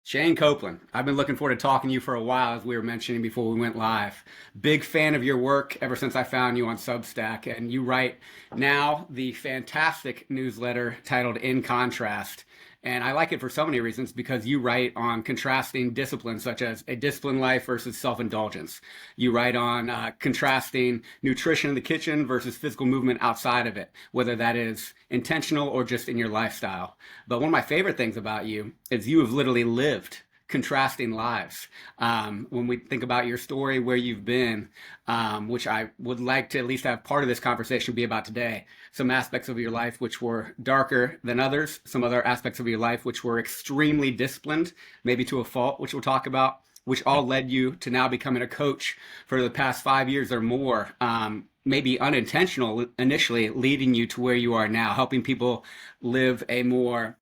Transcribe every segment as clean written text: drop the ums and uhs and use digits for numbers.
Shane Copeland, I've been looking forward to talking to you for a while, as we were mentioning before we went live. Big fan of your work ever since I found you on Substack. And you write now the fantastic newsletter titled In Contrast. And I like it for so many reasons because you write on contrasting disciplines such as a disciplined life versus self indulgence. You write on contrasting nutrition in the kitchen versus physical movement outside of it, whether that is intentional or just in your lifestyle. But one of my favorite things about you is you have literally lived contrasting lives. When we think about your story, where you've been, which I would like to at least have part of this conversation be about today, some aspects of your life which were darker than others, some other aspects of your life which were extremely disciplined, maybe to a fault, which we'll talk about, which all led you to now becoming a coach for the past 5 years or more. Maybe unintentional initially, leading you to where you are now, helping people live a more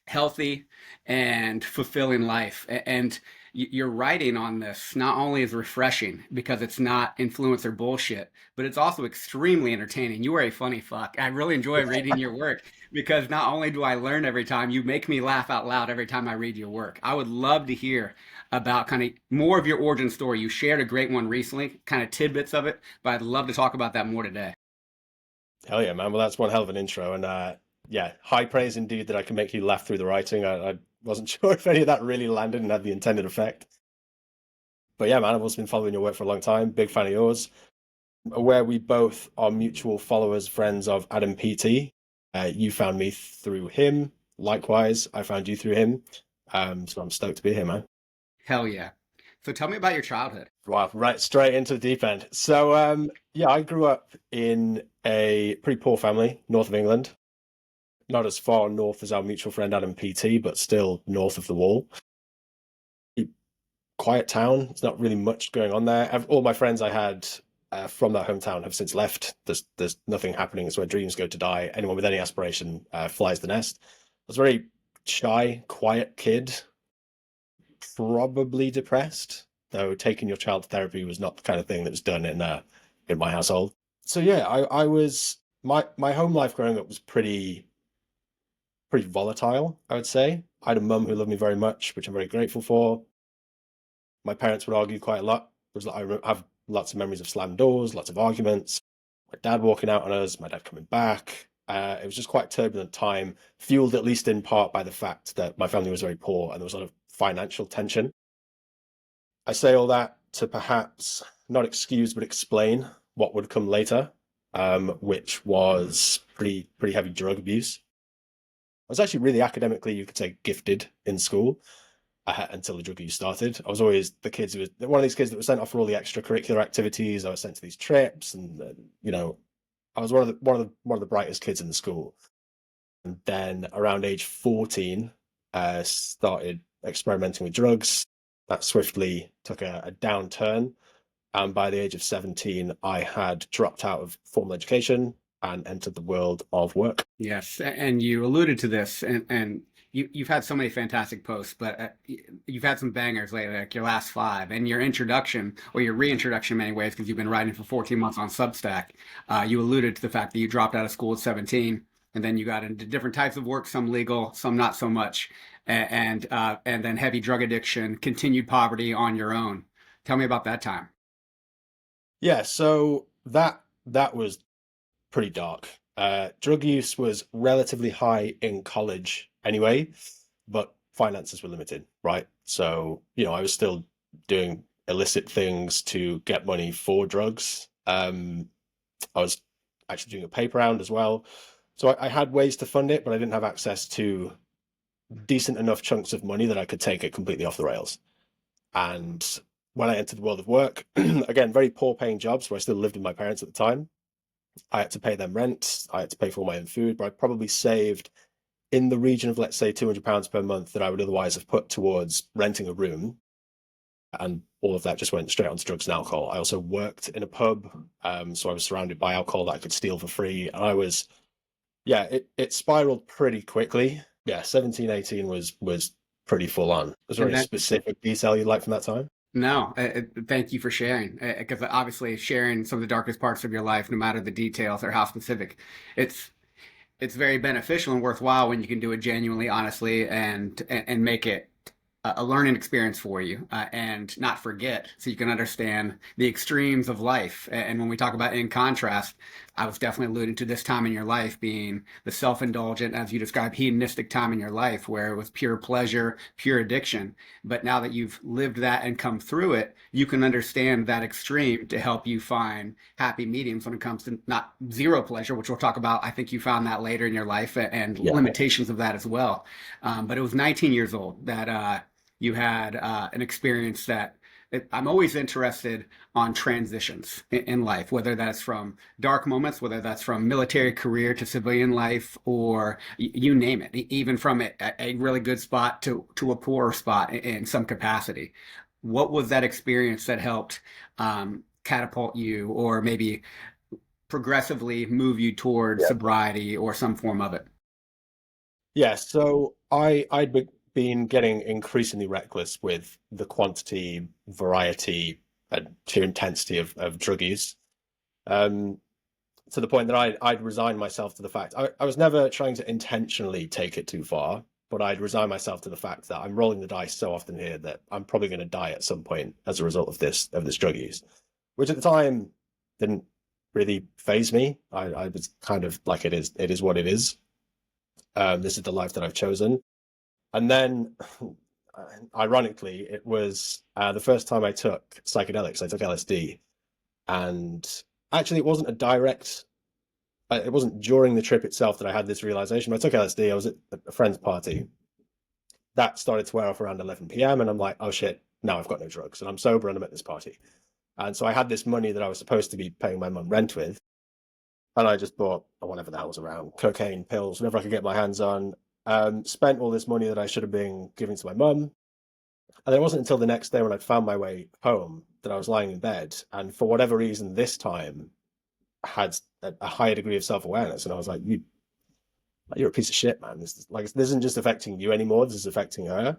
healthy and fulfilling life. And your writing on this not only is refreshing because it's not influencer bullshit, but it's also extremely entertaining. You are a funny fuck. I really enjoy reading your work because not only do I learn every time, you make me laugh out loud every time I read your work. I would love to hear about kind of more of your origin story. You shared a great one recently, kind of tidbits of it, but I'd love to talk about that more today. Hell yeah, man. Well, that's one hell of an intro. And yeah, high praise indeed that I can make you laugh through the writing. I wasn't sure if any of that really landed and had the intended effect. But yeah, man, I've also been following your work for a long time. Big fan of yours. Aware we both are mutual followers, friends of Adam PT. You found me through him. Likewise, I found you through him. So I'm stoked to be here, man. Hell yeah. So tell me about your childhood. Wow, right straight into the deep end. So yeah, I grew up in a pretty poor family, north of England. Not as far north as our mutual friend Adam PT, but still north of the wall. Quiet town. There's not really much going on there. All my friends I had from that hometown have since left. There's nothing happening. It's where dreams go to die. Anyone with any aspiration flies the nest. I was a very shy, quiet kid, probably depressed. Though taking your child to therapy was not the kind of thing that was done in my household. So yeah, I was my home life growing up was pretty volatile, I would say. I had a mum who loved me very much, which I'm very grateful for. My parents would argue quite a lot. I have lots of memories of slammed doors, lots of arguments. My dad walking out on us, my dad coming back. It was just quite a turbulent time, fueled at least in part by the fact that my family was very poor and there was a lot of financial tension. I say all that to perhaps not excuse but explain what would come later, which was pretty heavy drug abuse. I was actually really academically, you could say, gifted in school until the drug use started. I was always the kids who was one of these kids that was sent off for all the extracurricular activities. I was sent to these trips, and I was one of the brightest kids in the school. And then around age 14, started experimenting with drugs. That swiftly took a downturn. And by the age of 17, I had dropped out of formal education and entered the world of work. Yes, and you alluded to this, and you've had so many fantastic posts, but you've had some bangers lately, like your last five, and your introduction or your reintroduction in many ways, because you've been writing for 14 months on Substack. You alluded to the fact that you dropped out of school at 17, and then you got into different types of work, some legal, some not so much, and then heavy drug addiction, continued poverty on your own. Tell me about that time. Yeah, so that was pretty dark. Drug use was relatively high in college anyway, but finances were limited, right? So, I was still doing illicit things to get money for drugs. I was actually doing a paper round as well. So I had ways to fund it, but I didn't have access to decent enough chunks of money that I could take it completely off the rails. And when I entered the world of work, again, very poor paying jobs where I still lived with my parents at the time. I had to pay them rent. I had to pay for all my own food, but I probably saved in the region of, let's say, £200 per month that I would otherwise have put towards renting a room. And all of that just went straight onto drugs and alcohol. I also worked in a pub. So I was surrounded by alcohol that I could steal for free. And yeah, it spiraled pretty quickly. Yeah, 17, 18 was pretty full on. Was there And any then specific detail you'd like from that time? No, thank you for sharing. Because obviously, sharing some of the darkest parts of your life, no matter the details or how specific, it's it's very beneficial and worthwhile when you can do it genuinely, honestly, and make it a learning experience for you and not forget so you can understand the extremes of life. And when we talk about in contrast, I was definitely alluding to this time in your life being the self-indulgent, as you described, hedonistic time in your life where it was pure pleasure, pure addiction. But now that you've lived that and come through it, you can understand that extreme to help you find happy mediums when it comes to not zero pleasure, which we'll talk about. I think you found that later in your life and Yeah. limitations of that as well. But it was 19 years old that you had an experience that I'm always interested on transitions in life, whether that's from dark moments, whether that's from military career to civilian life, or you name it, even from a really good spot to a poorer spot in some capacity. What was that experience that helped catapult you or maybe progressively move you towards Yeah. sobriety or some form of it? Yeah, so been getting increasingly reckless with the quantity, variety, and sheer intensity of drug use. Um, to the point that I'd resigned myself to the fact I was never trying to intentionally take it too far, but I'd resigned myself to the fact that I'm rolling the dice so often here that I'm probably going to die at some point as a result of this drug use, which at the time didn't really phase me. I was kind of like it is what it is. This is the life that I've chosen. And then, ironically, it was the first time I took psychedelics. I took LSD, and actually, it wasn't a direct. It wasn't during the trip itself that I had this realization. When I took LSD, I was at a friend's party. That started to wear off around 11 p.m., and I'm like, oh shit, now I've got no drugs, and I'm sober, and I'm at this party. And so I had this money that I was supposed to be paying my mum rent with, and I just bought whatever the hell was around, cocaine, pills, whatever I could get my hands on. Spent all this money that I should have been giving to my mum. And it wasn't until the next day when I'd found my way home that I was lying in bed. And for whatever reason, this time had a higher degree of self-awareness. And I was like, you're a piece of shit, man. This isn't just affecting you anymore. This is affecting her.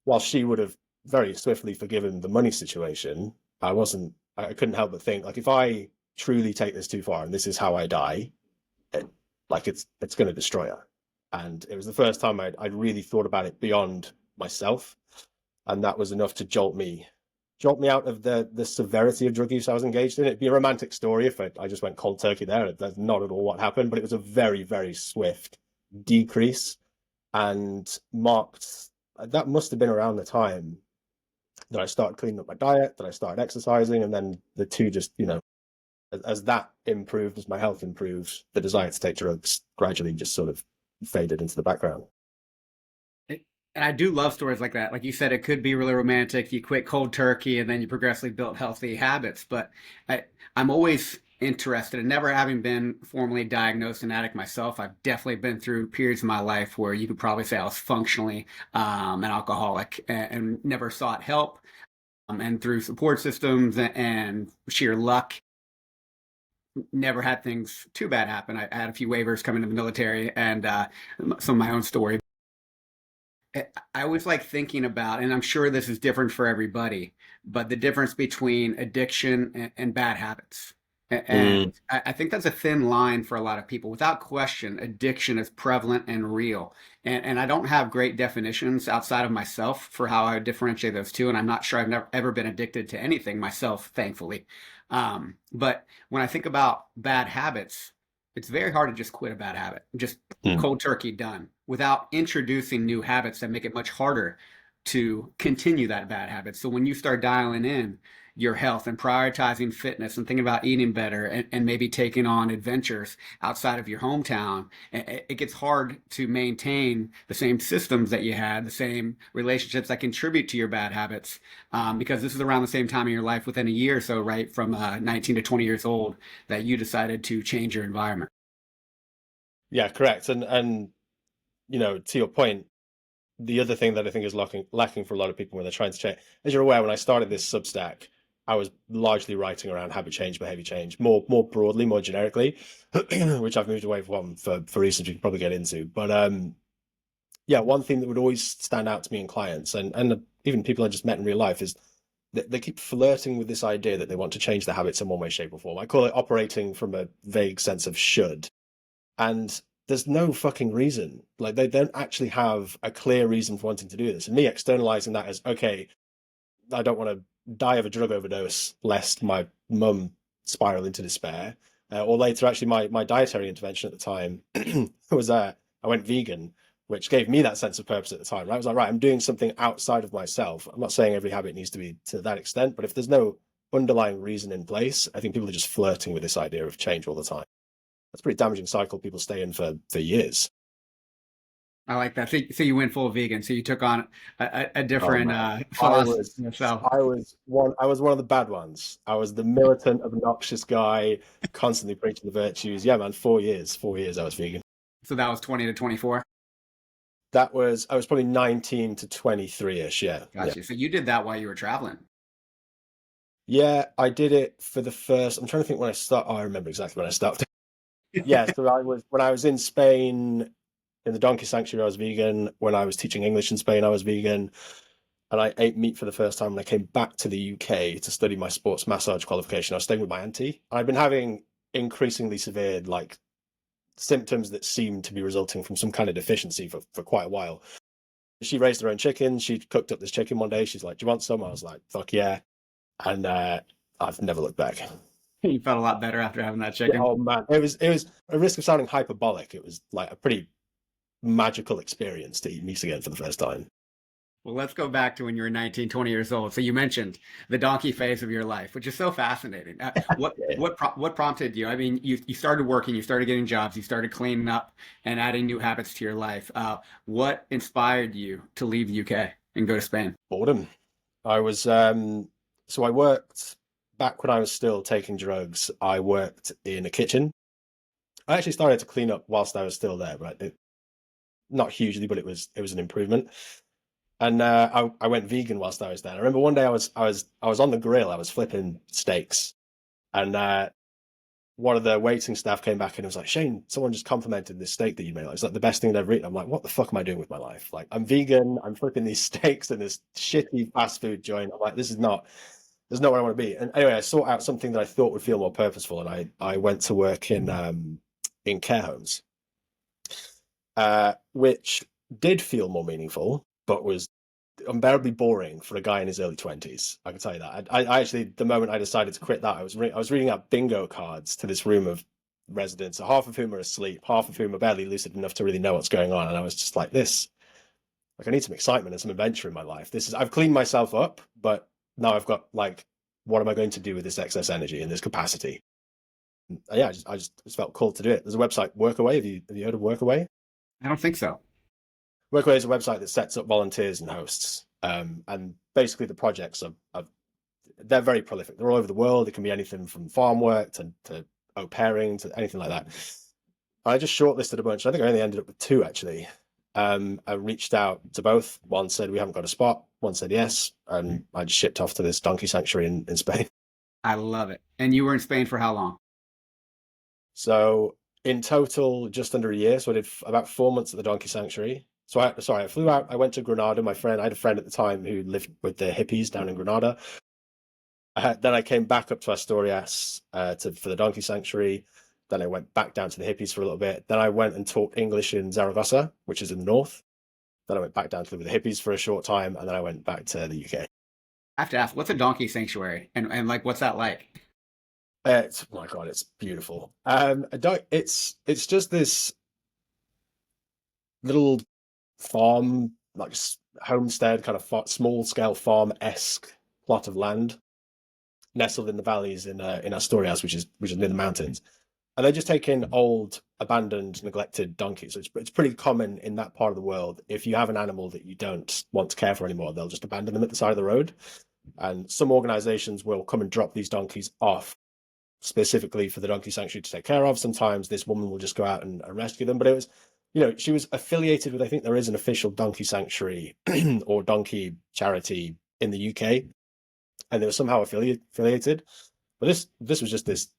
While she would have very swiftly forgiven the money situation, I couldn't help but think, like, if I truly take this too far and this is how I die, it, it's going to destroy her. And it was the first time I'd really thought about it beyond myself, and that was enough to jolt me out of the severity of drug use I was engaged in. It'd be a romantic story if I just went cold turkey there. That's not at all what happened, but it was a very, very swift decrease, and marked that must have been around the time that I started cleaning up my diet, that I started exercising, and then the two just, as that improved, as my health improved, the desire to take drugs gradually just sort of faded into the background. And I do love stories like that. Like you said, it could be really romantic. You quit cold turkey and then you progressively built healthy habits. But I'm always interested in never having been formally diagnosed an addict myself. I've definitely been through periods of my life where you could probably say I was functionally an alcoholic and never sought help. And through support systems and sheer luck, never had things too bad happen. I had a few waivers coming to the military and some of my own story. I always like thinking about, and I'm sure this is different for everybody, but the difference between addiction and bad habits. And Mm, I think that's a thin line for a lot of people. Without question, addiction is prevalent and real. And I don't have great definitions outside of myself for how I would differentiate those two. And I'm not sure I've never ever been addicted to anything myself, thankfully. But when I think about bad habits, it's very hard to just quit a bad habit, just mm. cold turkey done, without introducing new habits that make it much harder to continue that bad habit. So when you start dialing in your health and prioritizing fitness and thinking about eating better and maybe taking on adventures outside of your hometown, it gets hard to maintain the same systems that you had, the same relationships that contribute to your bad habits, because this is around the same time in your life, within a year or so, right, from 19 to 20 years old, that you decided to change your environment. Yeah, correct. And to your point, the other thing that I think is lacking for a lot of people when they're trying to change, as you're aware, when I started this Substack, I was largely writing around habit change, behavior change, more broadly, more generically, which I've moved away from for reasons we can probably get into. But yeah, one thing that would always stand out to me in clients and even people I just met in real life is that they keep flirting with this idea that they want to change their habits in one way, shape, or form. I call it operating from a vague sense of should. And there's no fucking reason. Like they don't actually have a clear reason for wanting to do this. And me externalizing that as, okay, I don't want to die of a drug overdose lest my mum spiral into despair. Or later, actually, my dietary intervention at the time was I went vegan, which gave me that sense of purpose at the time. Right? I was like, right, I'm doing something outside of myself. I'm not saying every habit needs to be to that extent, but if there's no underlying reason in place, I think people are just flirting with this idea of change all the time. That's a pretty damaging cycle people stay in for years. I like that. So you went full vegan. So you took on a Oh different man, philosophy yourself. I was one of the bad ones. I was the militant, obnoxious guy, constantly preaching the virtues. Yeah, man, 4 years I was vegan. So that was 20 to 24. I was probably 19 to 23-ish. Yeah, yeah, Gotcha. So you did that while you were traveling. yeah. I did it for the first. I'm trying to think when I start. Oh, I remember exactly when I started. Yeah, so I was when I was in Spain in the donkey sanctuary. I was vegan. When I was teaching English in Spain, I was vegan. And I ate meat for the first time when I came back to the UK to study my sports massage qualification. I was staying with my auntie. I've been having increasingly severe like symptoms that seem to be resulting from some kind of deficiency for quite a while. She raised her own chicken. She cooked up this chicken one day. She's like, "Do you want some?" I was like, "Fuck yeah!" And I've never looked back. You felt a lot better after having that Yeah, chicken. oh man, it was a risk of sounding hyperbolic. It was like a pretty magical experience to eat meat again for the first time. Well, let's go back to when you were 19, 20 years old. So you mentioned the donkey phase of your life, which is so fascinating. Yeah. What prompted you? I mean, you started working, you started getting jobs, you started cleaning up and adding new habits to your life. What inspired you to leave the UK and go to Spain? Boredom. I was so I worked back when I was still taking drugs. I worked in a kitchen. I actually started to clean up whilst I was still there, but not hugely, but it was an improvement. And I went vegan whilst I was there. I remember one day I was on the grill. I was flipping steaks, and one of the waiting staff came back and was like, "Shane, someone just complimented this steak that you made. Like, it's like the best thing they've eaten." I'm like, "What the fuck am I doing with my life? Like, I'm vegan. I'm flipping these steaks in this shitty fast food joint. I'm like, this is not where I want to be." And anyway, I sought out something that I thought would feel more purposeful, and I went to work in care homes, which did feel more meaningful, but was unbearably boring for a guy in his early 20s. I can tell you that. I actually, the moment I decided to quit that, I was reading out bingo cards to this room of residents, half of whom are asleep, half of whom are barely lucid enough to really know what's going on. And I was just like, like, I need some excitement and some adventure in my life. I've cleaned myself up, but now I've got like, what am I going to do with this excess energy and this capacity? And yeah, I just felt called to do it. There's a website, Workaway. Have you heard of Workaway? I don't think so. Workaway is a website that sets up volunteers and hosts. And basically the projects they're very prolific. They're all over the world. It can be anything from farm work to au pairing to anything like that. I just shortlisted a bunch. I think I only ended up with two actually. I reached out to both. One said we haven't got a spot. One said yes, and I just shipped off to this donkey sanctuary in Spain. I love it. And you were in Spain for how long? So in total, just under a year. So I did about 4 months at the donkey sanctuary. I flew out. I went to Granada. I had a friend at the time who lived with the hippies down in Granada. Then I came back up to Asturias for the donkey sanctuary. Then I went back down to the hippies for a little bit. Then I went and taught English in Zaragoza, which is in the north. Then I went back down to live with the hippies for a short time, and then I went back to the UK. I have to ask, what's a donkey sanctuary? And like, what's that like? It's oh my God, it's beautiful. It's just this little farm, like homestead, kind of small scale farm esque plot of land nestled in the valleys in Asturias, which is near the mountains. And they just take in old, abandoned, neglected donkeys. So it's pretty common in that part of the world. If you have an animal that you don't want to care for anymore, they'll just abandon them at the side of the road. And some organizations will come and drop these donkeys off specifically for the donkey sanctuary to take care of. Sometimes this woman will just go out and rescue them. But it was, she was affiliated with, I think there is an official donkey sanctuary or donkey charity in the UK, and they were somehow affiliated. But this was just this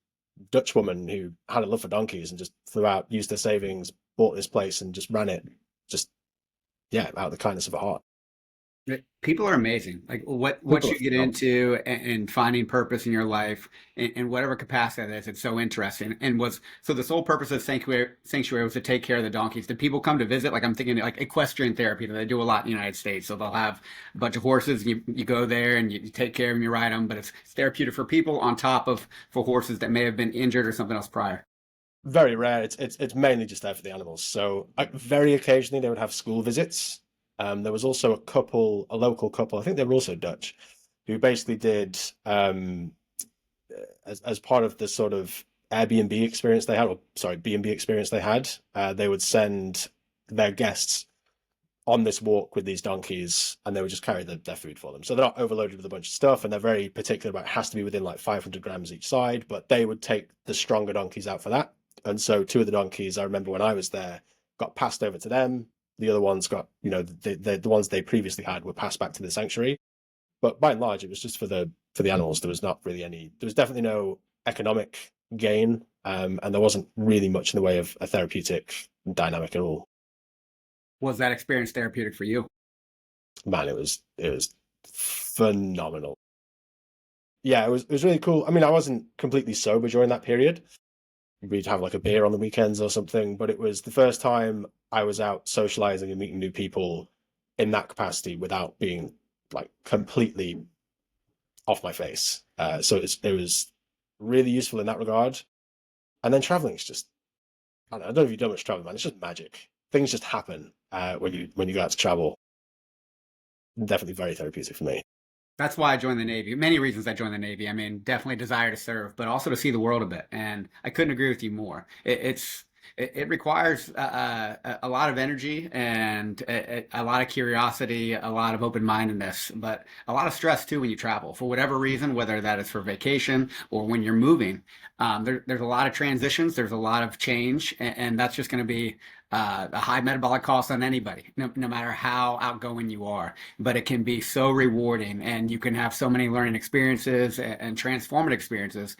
Dutch woman who had a love for donkeys and just flew out, used her savings, bought this place, and just ran it, just yeah, out of the kindness of her heart. People are amazing. Like what People are you get phenomenal. into and finding purpose in your life in whatever capacity that is, it's so interesting. And was so the sole purpose of sanctuary was to take care of the donkeys. Did people come to visit? Like I'm thinking like equestrian therapy that they do a lot in the United States. So they'll have a bunch of horses and you go there and you take care of them, you ride them, but it's therapeutic for people on top of for horses that may have been injured or something else prior. Very rare. It's mainly just there for the animals. So very occasionally they would have school visits. There was also a local couple, I think they were also Dutch, who basically did as part of the sort of Airbnb experience they had, or sorry, B&B experience they had, they would send their guests on this walk with these donkeys and they would just carry their food for them. So they're not overloaded with a bunch of stuff and they're very particular about it has to be within like 500 grams each side, but they would take the stronger donkeys out for that. And so two of the donkeys, I remember when I was there, got passed over to them. The other ones got, the ones they previously had were passed back to the sanctuary. But by and large, it was just for the animals. There was not really there was definitely no economic gain, and there wasn't really much in the way of a therapeutic dynamic at all. Was that experience therapeutic for you? Man, it was phenomenal. Yeah, it was really cool. I mean, I wasn't completely sober during that period. We'd have like a beer on the weekends or something, but it was the first time I was out socializing and meeting new people in that capacity without being like completely off my face. So it was really useful in that regard. And then traveling is just I don't know if you've done much traveling, man. It's just magic. Things just happen when you go out to travel. Definitely very therapeutic for me. That's why I joined the Navy. Many reasons I joined the Navy. I mean, definitely desire to serve, but also to see the world a bit. And I couldn't agree with you more. It requires a lot of energy and a lot of curiosity, a lot of open-mindedness, but a lot of stress too when you travel for whatever reason, whether that is for vacation or when you're moving. There's a lot of transitions, there's a lot of change, and that's just going to be a high metabolic cost on anybody, no matter how outgoing you are. But it can be so rewarding, and you can have so many learning experiences and transformative experiences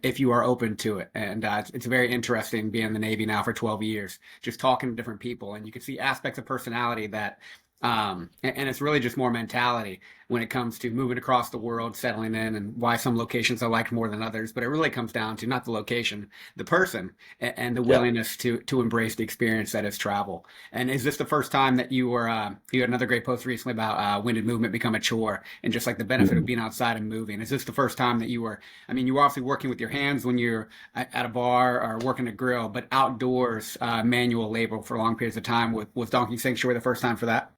if you are open to it. And it's very interesting being in the Navy now for 12 years, just talking to different people, and you can see aspects of personality that. And it's really just more mentality when it comes to moving across the world, settling in, and why some locations are liked more than others. But it really comes down to not the location, the person, and the Yeah. willingness to embrace the experience that is travel. And is this the first time that you had another great post recently about when did movement become a chore and just like the benefit of being outside and moving? Is this the first time that I mean, you were obviously working with your hands when you're at a bar or working a grill, but outdoors, manual labor for long periods of time was Donkey Sanctuary the first time for that?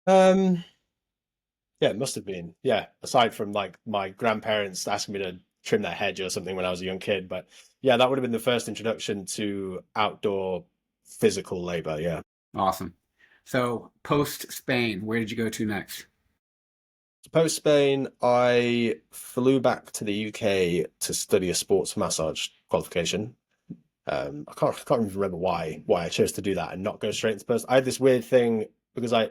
Um, yeah, it must have been. Yeah, aside from like my grandparents asking me to trim their hedge or something when I was a young kid, but yeah, that would have been the first introduction to outdoor physical labor. Yeah. Awesome. So post Spain, where did you go to next? Post Spain, I flew back to the UK to study a sports massage qualification. I can't even remember why I chose to do that and not go straight into post. I had this weird thing because I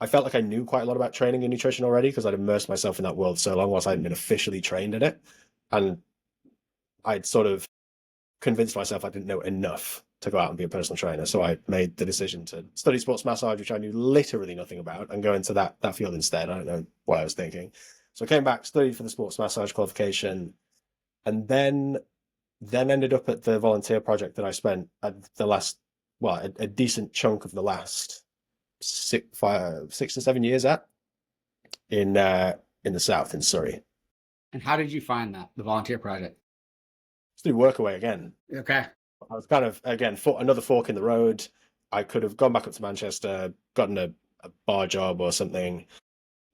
felt like I knew quite a lot about training and nutrition already because I'd immersed myself in that world so long whilst I hadn't been officially trained in it. And I'd sort of convinced myself I didn't know enough to go out and be a personal trainer. So I made the decision to study sports massage, which I knew literally nothing about, and go into that field instead. I don't know what I was thinking. So I came back, studied for the sports massage qualification, and then ended up at the volunteer project that I spent at the last, well, a decent chunk of the last 6 to 7 years at in the south in Surrey. And how did you find that, the volunteer project? Let's do Workaway again. Okay. I was kind of again another fork in the road. I could have gone back up to Manchester, gotten a bar job or something,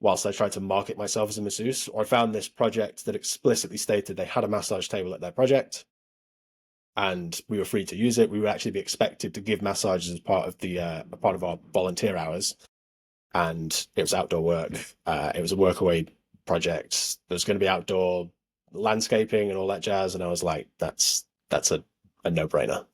whilst I tried to market myself as a masseuse. Or I found this project that explicitly stated they had a massage table at their project, and we were free to use it. We would actually be expected to give massages as part of our volunteer hours, and it was outdoor work. It was a workaway project. There's going to be outdoor landscaping and all that jazz, and I was like, that's a no brainer.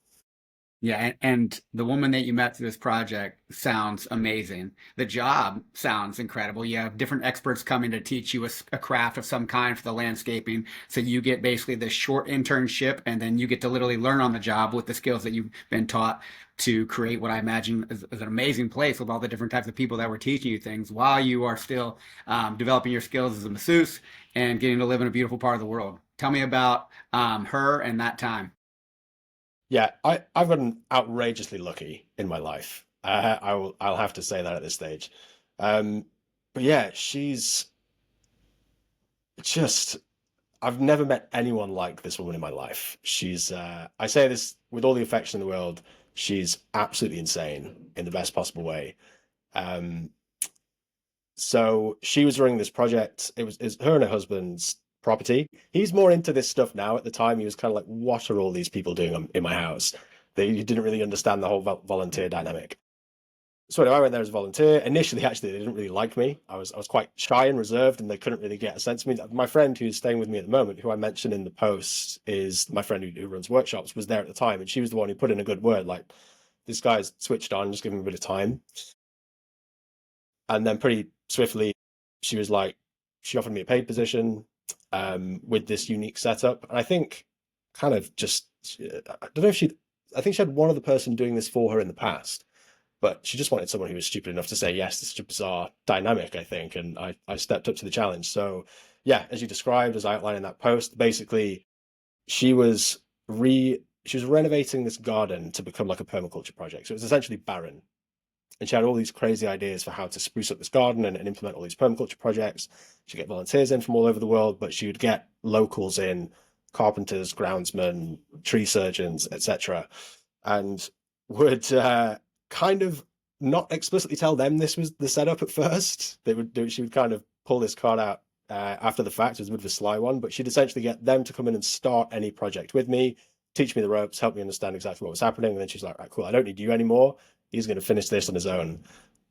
Yeah, and the woman that you met through this project sounds amazing. The job sounds incredible. You have different experts coming to teach you a craft of some kind for the landscaping. So you get basically this short internship, and then you get to literally learn on the job with the skills that you've been taught to create what I imagine is an amazing place with all the different types of people that were teaching you things while you are still developing your skills as a masseuse and getting to live in a beautiful part of the world. Tell me about her and that time. Yeah, I've gotten outrageously lucky in my life. I'll have to say that at this stage. Um, but yeah, she's just I've never met anyone like this woman in my life. She's I say this with all the affection in the world. She's absolutely insane in the best possible way. Um, so she was running this project. It was her and her husband's property. He's more into this stuff now. At the time, he was kind of like, "What are all these people doing in my house?" They didn't really understand the whole volunteer dynamic. So anyway, I went there as a volunteer. Initially, actually, they didn't really like me. I was quite shy and reserved, and they couldn't really get a sense of me. My friend who's staying with me at the moment, who I mentioned in the post, is my friend who runs workshops, was there at the time, and she was the one who put in a good word. Like, this guy's switched on, just give him a bit of time. And then pretty swiftly, she was like, she offered me a paid position with this unique setup. And I think kind of just, I don't know if she, I think she had one other person doing this for her in the past, but she just wanted someone who was stupid enough to say yes. It's such a bizarre dynamic, I think. And I stepped up to the challenge. So, yeah, as you described, as I outlined in that post, basically, she was she was renovating this garden to become like a permaculture project. So it was essentially barren, and she had all these crazy ideas for how to spruce up this garden and implement all these permaculture projects. She'd get volunteers in from all over the world, but she would get locals in, carpenters, groundsmen, tree surgeons, etc., and would kind of not explicitly tell them this was the setup at first. They would do. She would kind of pull this card out after the fact. It was a bit of a sly one, but she'd essentially get them to come in and start any project with me, teach me the ropes, help me understand exactly what was happening, and then she's like, "Right, cool. I don't need you anymore. He's going to finish this on his own."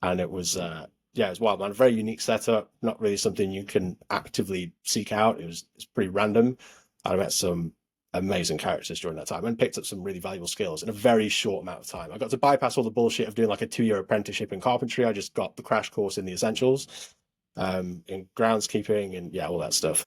And it was yeah, it was wild, man. A very unique setup, not really something you can actively seek out. It's pretty random. I met some amazing characters during that time and picked up some really valuable skills in a very short amount of time. I got to bypass all the bullshit of doing like a 2 year apprenticeship in carpentry. I just got the crash course in the essentials, in groundskeeping and yeah, all that stuff.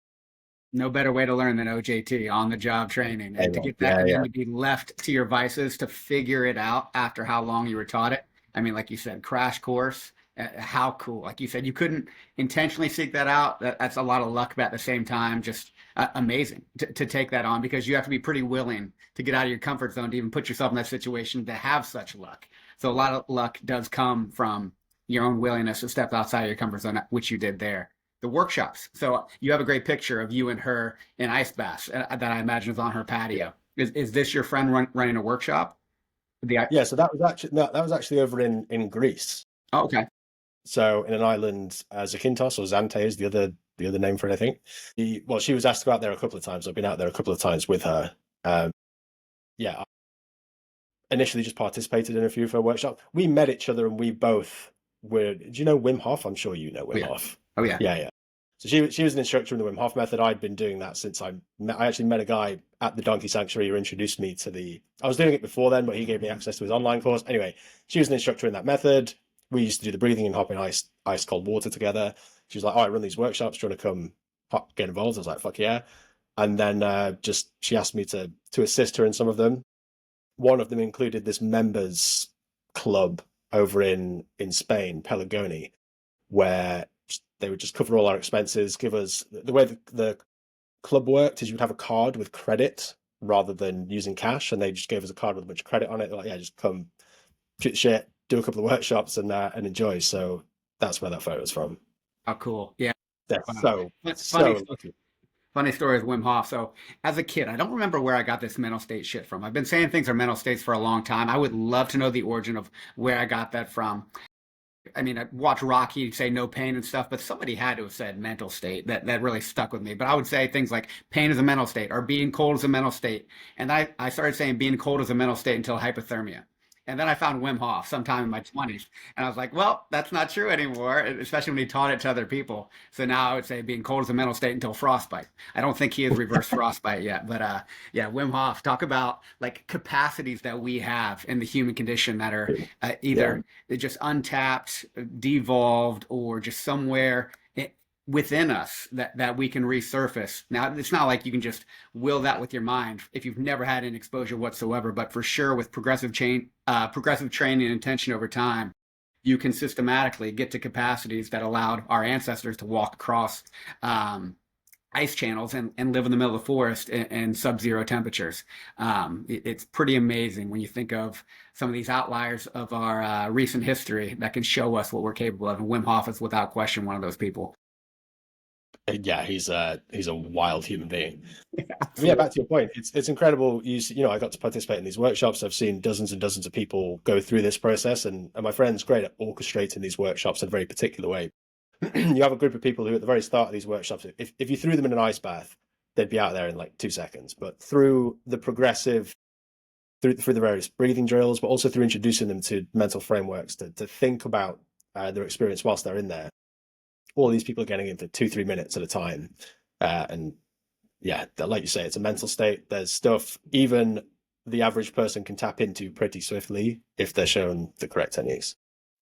No better way to learn than OJT, on the job training. And to Anyway, get that yeah, and then yeah. to be left to your vices to figure it out after how long you were taught it. I mean, like you said, crash course. How cool. Like you said, you couldn't intentionally seek that out. That's a lot of luck, but at the same time, just amazing to take that on because you have to be pretty willing to get out of your comfort zone to even put yourself in that situation to have such luck. So a lot of luck does come from your own willingness to step outside of your comfort zone, which you did there. The workshops. So you have a great picture of you and her in ice baths that I imagine is on her patio. Is this your friend running a workshop? The Yeah, so that was actually no, that was actually over in Greece. oh, okay. So in an island, Zakynthos or Zante is the other name for it, I think. Well, she was asked to go out there a couple of times. I've been out there a couple of times with her. Um, yeah, I initially just participated in a few of her workshops. We met each other and we both were. Do you know Wim Hof? I'm sure you know Oh Wim yeah. Hof. Oh yeah. Yeah, yeah. So she was an instructor in the Wim Hof method. I'd been doing that since I actually met a guy at the Donkey Sanctuary who introduced me to the. I was doing it before then, but he gave me access to his online course. Anyway, she was an instructor in that method. We used to do the breathing and hopping ice cold water together. She was like, "Oh, I run these workshops. Do you want to come get involved?" I was like, "Fuck yeah!" And then just she asked me to assist her in some of them. One of them included this members club over in Spain, Pelagoni, where they would just cover all our expenses, give us the way the club worked is you would have a card with credit rather than using cash, and they just gave us a card with a bunch of credit on it. They're like, yeah, just come shoot shit, do a couple of workshops, and enjoy. So that's where that photo is from. Oh, cool. Yeah. They're Wow. Funny, so lucky. funny story with Wim Hof. So as a kid, I don't remember where I got this mental state shit from. I've been saying things are mental states for a long time. I would love to know the origin of where I got that from. I mean, I watch Rocky say no pain and stuff, but somebody had to have said mental state that really stuck with me. But I would say things like pain is a mental state or being cold is a mental state. And I started saying being cold is a mental state until hypothermia. And then I found Wim Hof sometime in my 20s. And I was like, well, that's not true anymore, especially when he taught it to other people. So now I would say being cold is a mental state until frostbite. I don't think he has reversed frostbite yet. But yeah, Wim Hof, talk about like capacities that we have in the human condition that are Yeah. either just untapped, devolved, or just somewhere within us that we can resurface. Now, it's not like you can just will that with your mind if you've never had an exposure whatsoever, but for sure with progressive training and intention over time, you can systematically get to capacities that allowed our ancestors to walk across ice channels and live in the middle of the forest in sub-zero temperatures. It's pretty amazing when you think of some of these outliers of our recent history that can show us what we're capable of. And Wim Hof is without question one of those people. Yeah, he's a wild human being. But yeah, Absolutely. back to your point, it's incredible. You know, I got to participate in these workshops. I've seen dozens and dozens of people go through this process, and my friend's great at orchestrating these workshops in a very particular way. You have a group of people who, at the very start of these workshops, if you threw them in an ice bath, they'd be out there in like 2 seconds. But through the progressive, through the various breathing drills, but also through introducing them to mental frameworks to think about their experience whilst they're in there, all these people are getting in for 2-3 minutes at a time, and yeah, like you say, it's a mental state. There's stuff even the average person can tap into pretty swiftly if they're shown the correct techniques.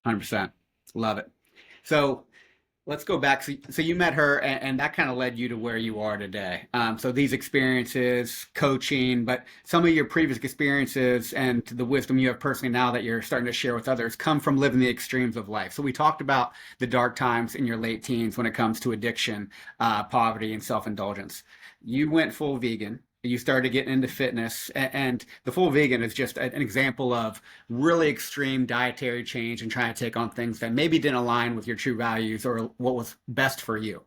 100%. Love it. So let's go back. So you met her, and that kind of led you to where you are today. So these experiences, coaching, but some of your previous experiences and the wisdom you have personally now that you're starting to share with others come from living the extremes of life. So we talked about the dark times in your late teens when it comes to addiction, poverty, and self-indulgence. You went full vegan. You started getting into fitness, and the full vegan is just an example of really extreme dietary change and trying to take on things that maybe didn't align with your true values or what was best for you.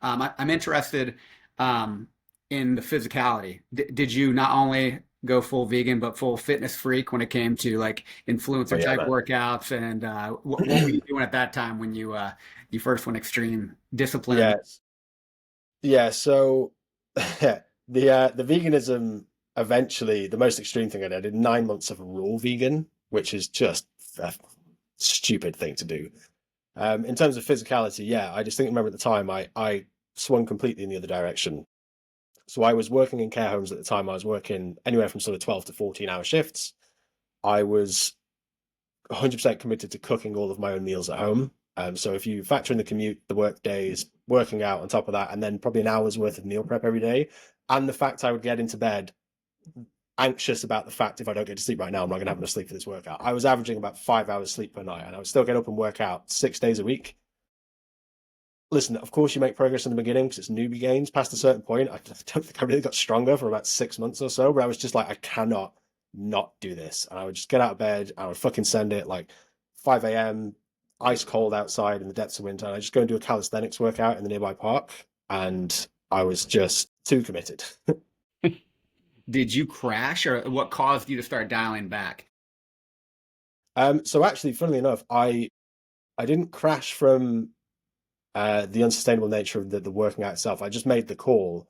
I'm interested in the physicality. Did you not only go full vegan but full fitness freak when it came to like Oh influencer yeah, type man. workouts? And what were you doing at that time when you first went extreme discipline? Yes. Yeah, so the veganism, eventually the most extreme thing I did 9 months of raw vegan, which is just a stupid thing to do. In terms of physicality, yeah, I distinctly remember at the time I swung completely in the other direction. So I was working in care homes at the time. I was working anywhere from sort of 12 to 14-hour shifts. I was 100% committed to cooking all of my own meals at home. So if you factor in the commute, the work days, working out on top of that, and then probably an hour's worth of meal prep every day, and the fact I would get into bed anxious about the fact if I don't get to sleep right now, I'm not going to have enough sleep for this workout. I was averaging about 5 hours sleep per night, and I would still get up and work out 6 days a week. Listen, of course, you make progress in the beginning because it's newbie gains. Past a certain point, I don't think I really got stronger for about 6 months or so, but I was just like, I cannot not do this. And I would just get out of bed, I would fucking send it like 5 a.m., ice cold outside in the depths of winter. And I just go and do a calisthenics workout in the nearby park. And I was just too committed. Did you crash, or what caused you to start dialing back? So actually, funnily enough, I didn't crash from the unsustainable nature of the working out itself. I just made the call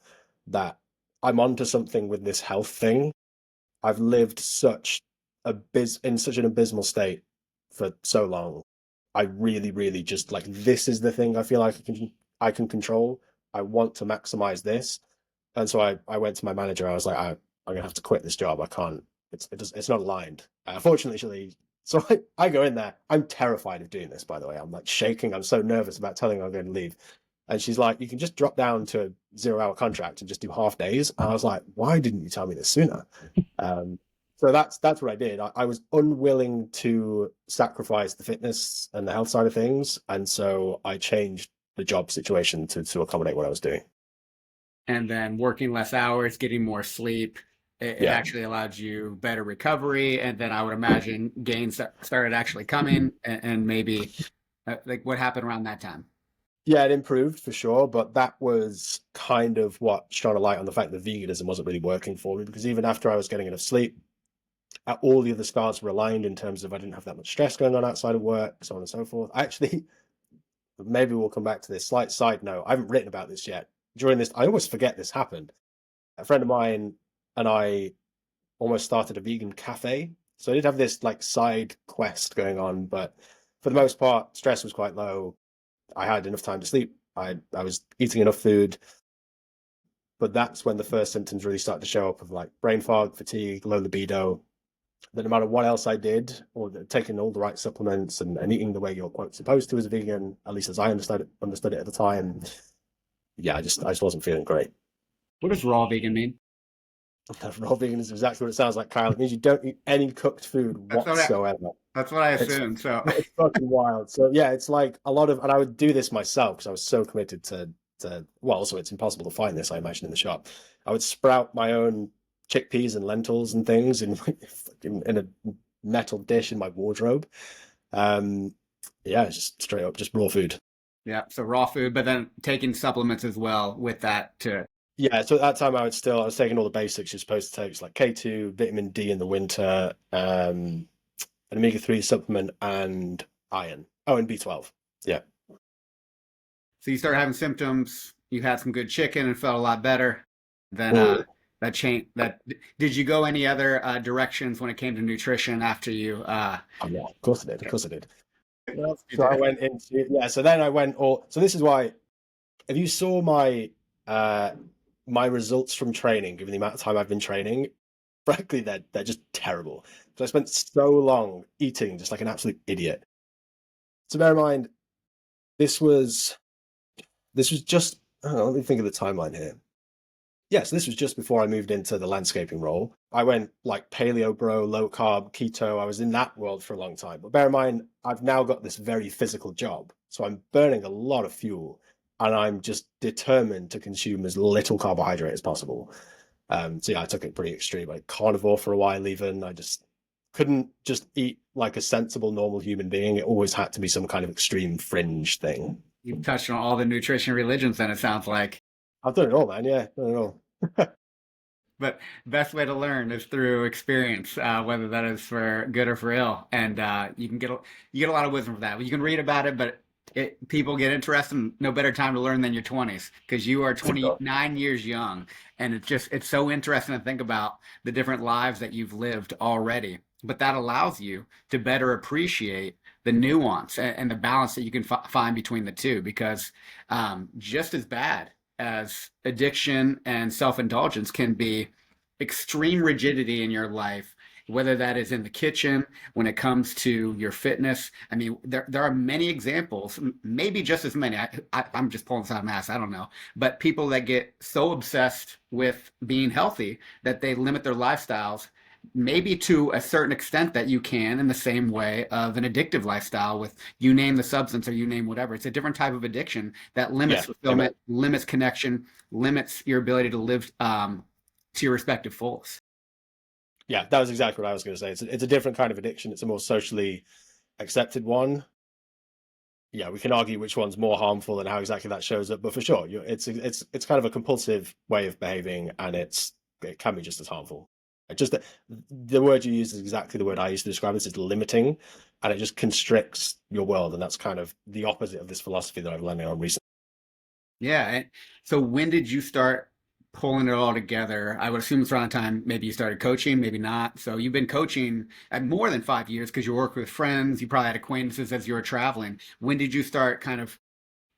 that I'm onto something with this health thing. I've lived in such an abysmal state for so long. I really, really just like this is the thing I feel like I can control. I want to maximize this. And so I went to my manager. I was like, I'm gonna have to quit this job. I can't. It's not aligned. Fortunately, so I go in there. I'm terrified of doing this. By the way, I'm like shaking. I'm so nervous about telling her I'm going to leave. And she's like, you can just drop down to a 0 hour contract and just do half days. And I was like, why didn't you tell me this sooner? Um, so that's what I did. I was unwilling to sacrifice the fitness and the health side of things, and so I changed the job situation to accommodate what I was doing. And then working less hours, getting more sleep, it Yeah. actually allowed you better recovery. And then I would imagine gains that started actually coming, and maybe like what happened around that time. Yeah, it improved for sure, but that was kind of what shone a light on the fact that veganism wasn't really working for me because even after I was getting enough sleep, all the other stars were aligned in terms of I didn't have that much stress going on outside of work, so on and so forth. Actually, maybe we'll come back to this. Slight side note, I haven't written about this yet. During this, I always forget this happened. A friend of mine and I almost started a vegan cafe. So I did have this like side quest going on, but for the most part, stress was quite low. I had enough time to sleep. I was eating enough food, but that's when the first symptoms really started to show up of like brain fog, fatigue, low libido. That no matter what else I did, or taking all the right supplements and eating the way you're quote supposed to as a vegan, at least as I understood it at the time, yeah, I just wasn't feeling great. What does raw vegan mean? Raw vegan is exactly what it sounds like, Kyle. It means you don't eat any cooked food That's what I whatsoever. that's what I It's assumed. So it's fucking wild. So yeah, it's like a lot of, and I would do this myself because I was so committed to. Well, also it's impossible to find this, I imagine, in the shop. I would sprout my own chickpeas and lentils and things in a metal dish in my wardrobe. Um, yeah, it's just straight up just raw food. yeah, so raw food, but then taking supplements as well with that to Yeah, so at that time I was taking all the basics you're supposed to take, it's like K2, vitamin D in the winter, an omega-3 supplement, and iron. Oh, and B12. Yeah. so you started having symptoms, you had some good chicken and felt a lot better. Then Mm. that change that did you go any other directions when it came to nutrition after you Oh, yeah, of course I did. Of course I did. what else did So you I do? went into, yeah, so then I went all, so this is why, if you saw uh my results from training, given the amount of time I've been training, frankly, they're just terrible. So I spent so long eating just like an absolute idiot. So bear in mind, this was just, let me think of the timeline here. Yeah, so this was just before I moved into the landscaping role. I went like paleo bro, low carb, keto. I was in that world for a long time. But bear in mind, I've now got this very physical job. So I'm burning a lot of fuel and I'm just determined to consume as little carbohydrate as possible. So yeah, I took it pretty extreme. I carnivore for a while even. I just couldn't just eat like a sensible, normal human being. It always had to be some kind of extreme fringe thing. You've touched on all the nutrition religions then it sounds like. I've done it all, man. Yeah, done it all. But best way to learn is through experience, whether that is for good or for ill. And you can you get a lot of wisdom from that. You can read about it, but people get interested. And no better time to learn than your 20s because you are For sure. 29 years young, and it's so interesting to think about the different lives that you've lived already. But that allows you to better appreciate the nuance and the balance that you can find between the two because just as bad as addiction and self-indulgence can be extreme rigidity in your life, whether that is in the kitchen, when it comes to your fitness. I mean, there are many examples, maybe just as many. I'm just pulling this out of my ass. I don't know. But people that get so obsessed with being healthy that they limit their lifestyles, maybe to a certain extent that you can in the same way of an addictive lifestyle with you name the substance or you name whatever. It's a different type of addiction that limits Yeah. Amen. fulfillment, limits connection, limits your ability to live to your respective fullest. Yeah, that was exactly what I was going to say. It's a different kind of addiction. It's a more socially accepted one. Yeah, we can argue which one's more harmful and how exactly that shows up, but for sure, it's kind of a compulsive way of behaving, and it can be just as harmful. Just the word you use is exactly the word I used to describe this. It's limiting, and it just constricts your world, and that's kind of the opposite of this philosophy that I've landed on recently. Yeah. And so when did you start pulling it all together? I would assume it's around the time maybe you started coaching, maybe not. So you've been coaching at more than 5 years because you work with friends. You probably had acquaintances as you were traveling. When did you start kind of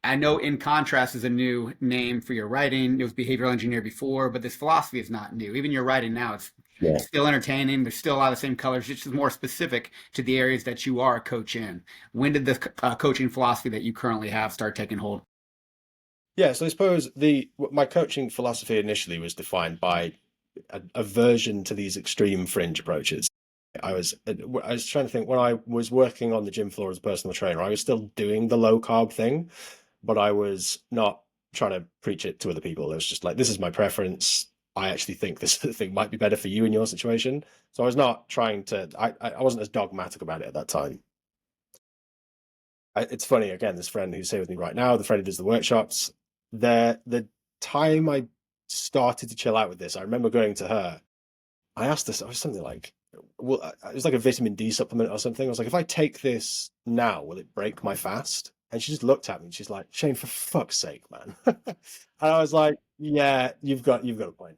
I know in contrast is a new name for your writing. It was behavioral engineer before, but this philosophy is not new. Even your writing now, Yeah. it's still entertaining. There's still a lot of the same colors. It's just more specific to the areas that you are a coach in. When did the coaching philosophy that you currently have start taking hold? Yeah, so I suppose the my coaching philosophy initially was defined by aversion to these extreme fringe approaches. I was trying to think when I was working on the gym floor as a personal trainer, I was still doing the low carb thing, but I was not trying to preach it to other people. It was just like, this is my preference. I actually think this thing might be better for you in your situation. So I was not trying to, I wasn't as dogmatic about it at that time. It's funny, again, this friend who's here with me right now, the friend who does the workshops, the time I started to chill out with this, I remember going to her. I asked her, I was something like, well, it was like a vitamin D supplement or something. I was like, if I take this now, will it break my fast? And she just looked at me and she's like, Shane, for fuck's sake, man. And I was like, yeah, you've got a point.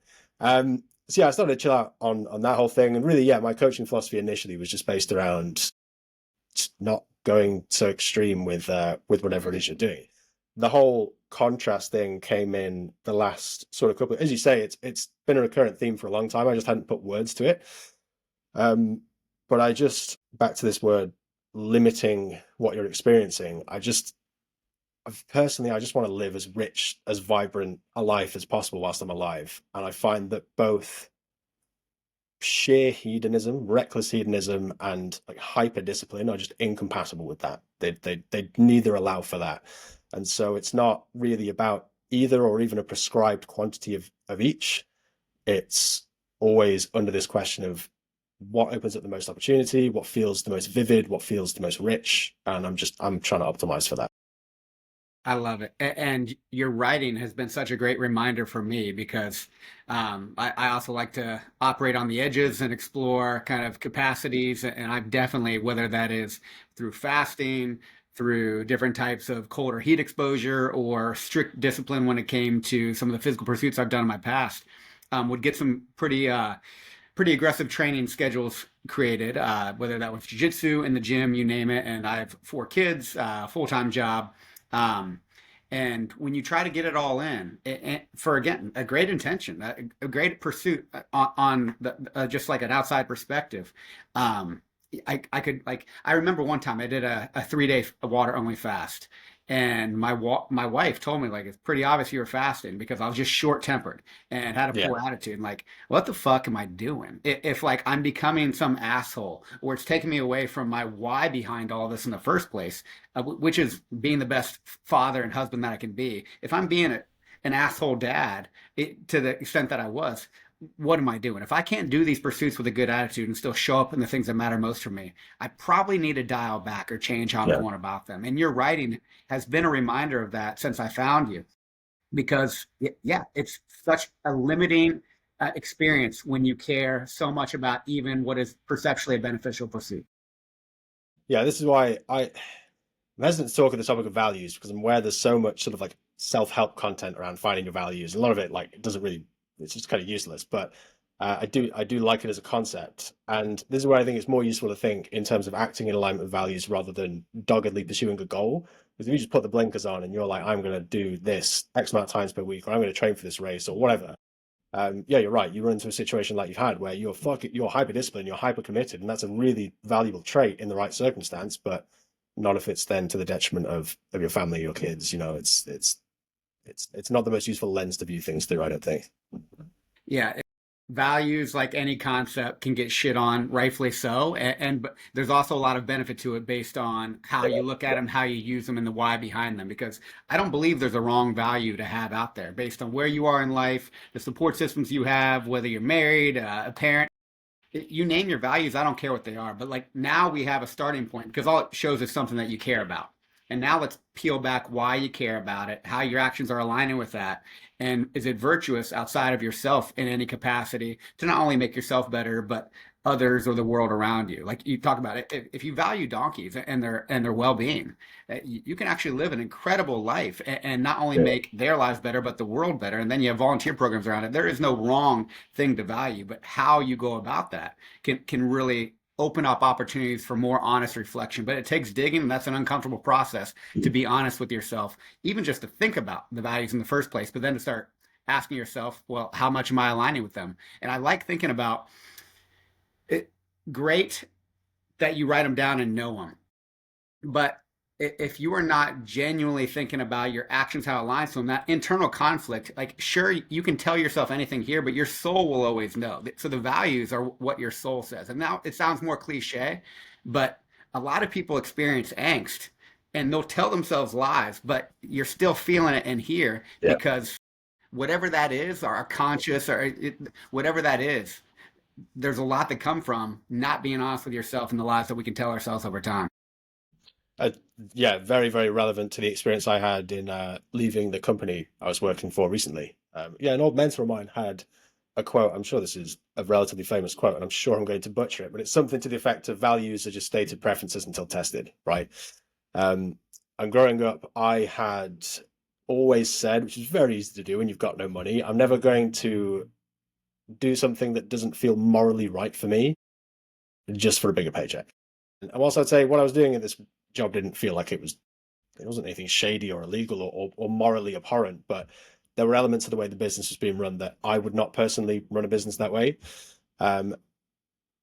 so yeah, I started to chill out on that whole thing, and really, yeah, my coaching philosophy initially was just based around not going so extreme with whatever it is you're doing. The whole contrast thing came in the last sort of couple. As you say, it's been a recurrent theme for a long time. I just hadn't put words to it. Um, but I just back to this word limiting what you're experiencing. Personally, I just want to live as rich, as vibrant a life as possible whilst I'm alive, and I find that both sheer hedonism, reckless hedonism, and like hyper discipline are just incompatible with that. They neither allow for that. And so it's not really about either or even a prescribed quantity of each. It's always under this question of what opens up the most opportunity, what feels the most vivid, what feels the most rich. And I'm trying to optimize for that. I love it. And your writing has been such a great reminder for me because I also like to operate on the edges and explore kind of capacities. And I've definitely, whether that is through fasting, through different types of cold or heat exposure, or strict discipline when it came to some of the physical pursuits I've done in my past, would get some pretty aggressive training schedules created, whether that was jiu-jitsu in the gym, you name it. And I have 4 kids, full-time job. Um, and when you try to get it all in, for again a great intention, a great pursuit on the, just like an outside perspective, um, I could like I remember one time I did a 3 day water only fast, and my wife told me like it's pretty obvious you were fasting because I was just short tempered and had a Yeah. poor attitude. And like, what the fuck am I doing? If like I'm becoming some asshole, or it's taking me away from my why behind all this in the first place, which is being the best father and husband that I can be. If I'm being an asshole dad, to the extent that I was, what am I doing? If I can't do these pursuits with a good attitude and still show up in the things that matter most for me, I probably need to dial back or change how I'm Yeah. going about them. And your writing has been a reminder of that since I found you, because yeah, it's such a limiting experience when you care so much about even what is perceptually a beneficial pursuit. Yeah. This is why I'm hesitant to talk on the topic of values because I'm aware there's so much sort of like self-help content around finding your values. A lot of it like it doesn't really, it's just kind of useless. But I do like it as a concept, and this is where I think it's more useful to think in terms of acting in alignment with values rather than doggedly pursuing a goal. Because if you just put the blinkers on and you're like, I'm going to do this X amount of times per week, or I'm going to train for this race or whatever, yeah, you're right. You run into a situation like you've had where you're hyper disciplined, you're hyper committed, and that's a really valuable trait in the right circumstance. But not if it's then to the detriment of your family, your kids. You know, it's not the most useful lens to view things through. I don't think. Yeah, values, like any concept, can get shit on, rightfully so. And but there's also a lot of benefit to it based on how you look at them, how you use them, and the why behind them. Because I don't believe there's a wrong value to have out there based on where you are in life, the support systems you have, whether you're married, a parent. You name your values, I don't care what they are, but like now we have a starting point because all it shows is something that you care about. And now let's peel back why you care about it, how your actions are aligning with that, and is it virtuous outside of yourself in any capacity to not only make yourself better, but others or the world around you. Like you talk about it, if you value donkeys and their well-being, you can actually live an incredible life and not only Yeah. make their lives better, but the world better. And then you have volunteer programs around it. There is no wrong thing to value, but how you go about that can really open up opportunities for more honest reflection. But it takes digging, and that's an uncomfortable process to be honest with yourself, even just to think about the values in the first place, but then to start asking yourself, well, how much am I aligning with them? And I like thinking about it. Great that you write them down and know them, but if you are not genuinely thinking about your actions, how it aligns to them, that internal conflict, like sure, you can tell yourself anything here, but your soul will always know. So the values are what your soul says. And now it sounds more cliche, but a lot of people experience angst and they'll tell themselves lies, but you're still feeling it in here Yeah. because whatever that is, or our conscious, or whatever that is, there's a lot that come from not being honest with yourself and the lies that we can tell ourselves over time. Uh, yeah, very, very relevant to the experience I had in leaving the company I was working for recently. Yeah, an old mentor of mine had a quote. I'm sure this is a relatively famous quote, and I'm sure I'm going to butcher it, but it's something to the effect of values are just stated preferences until tested, right? Um, and growing up, I had always said, which is very easy to do when you've got no money, I'm never going to do something that doesn't feel morally right for me just for a bigger paycheck. And whilst I'd say what I was doing in this job didn't feel like it wasn't anything shady or illegal or morally abhorrent, but there were elements of the way the business was being run that I would not personally run a business that way. Um,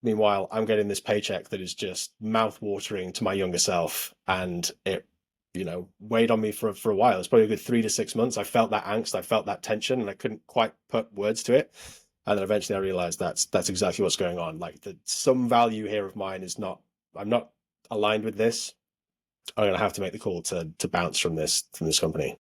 Meanwhile, I'm getting this paycheck that is just mouth-watering to my younger self, and it, weighed on me for a while. It's probably a good 3 to 6 months. I felt that angst, I felt that tension, and I couldn't quite put words to it. And then eventually I realized that's exactly what's going on. Like some value here of mine is not, I'm not aligned with this. I'm gonna have to make the call to bounce from this company.